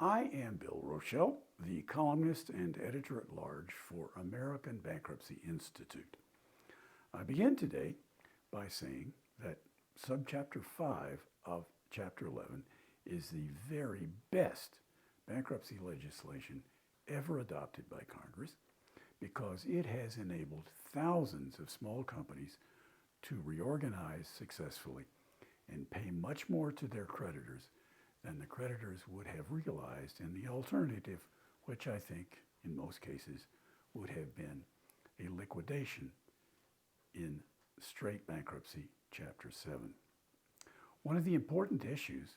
I am Bill Rochelle, the columnist and editor-at-large for American Bankruptcy Institute. I begin today by saying that subchapter 5 of chapter 11 is the very best bankruptcy legislation ever adopted by Congress because it has enabled thousands of small companies to reorganize successfully and pay much more to their creditors than the creditors would have realized in the alternative, which I think in most cases would have been a liquidation in straight bankruptcy, chapter 7. One of the important issues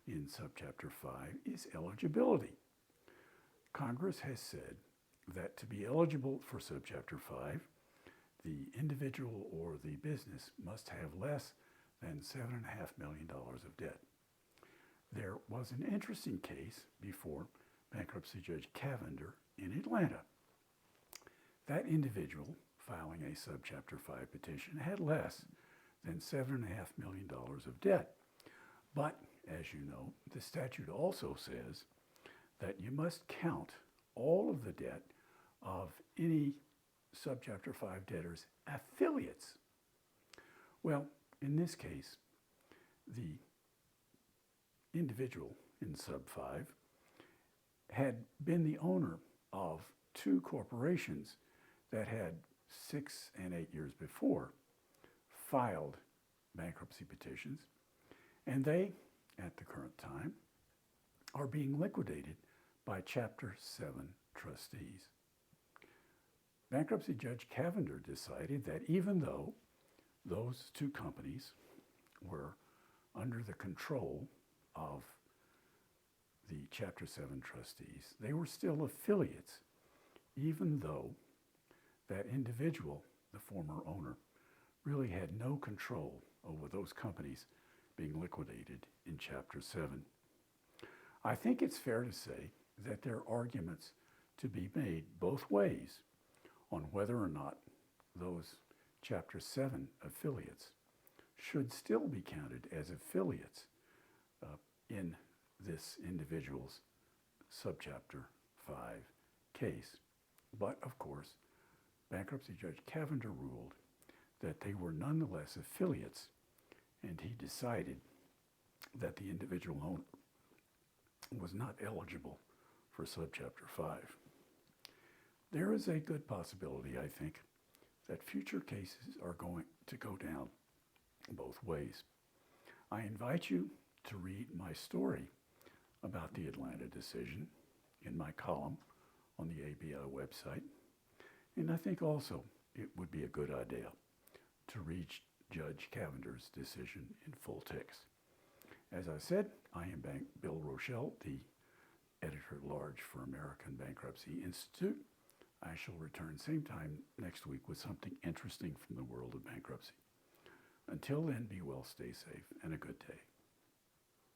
in subchapter 5 is eligibility. Congress has said that to be eligible for subchapter 5, the individual or the business must have less than $7.5 million of debt. There was an interesting case before Bankruptcy Judge Cavender in Atlanta. That individual filing a subchapter 5 petition had less than $7.5 million of debt. But, as you know, the statute also says that you must count all of the debt of any subchapter 5 debtor's affiliates. Well, in this case, the individual in sub 5 had been the owner of two corporations that had 6 and 8 years before filed bankruptcy petitions, and they, at the current time, are being liquidated by Chapter 7 trustees. Bankruptcy Judge Cavender decided that even though those two companies were under the control of the Chapter 7 trustees, they were still affiliates, even though that individual, the former owner, really had no control over those companies being liquidated in Chapter 7. I think it's fair to say that there are arguments to be made both ways on whether or not those Chapter 7 affiliates should still be counted as affiliates in this individual's subchapter 5 case. But of course, Bankruptcy Judge Cavender ruled that they were nonetheless affiliates, and he decided that the individual owner was not eligible for subchapter 5. There is a good possibility, I think, that future cases are going to go down both ways. I invite you to read my story about the Atlanta decision in my column on the ABI website. And I think also it would be a good idea to read Judge Cavender's decision in full text. As I said, I am Bill Rochelle, the editor-at-large for American Bankruptcy Institute. I shall return same time next week with something interesting from the world of bankruptcy. Until then, be well, stay safe, and a good day.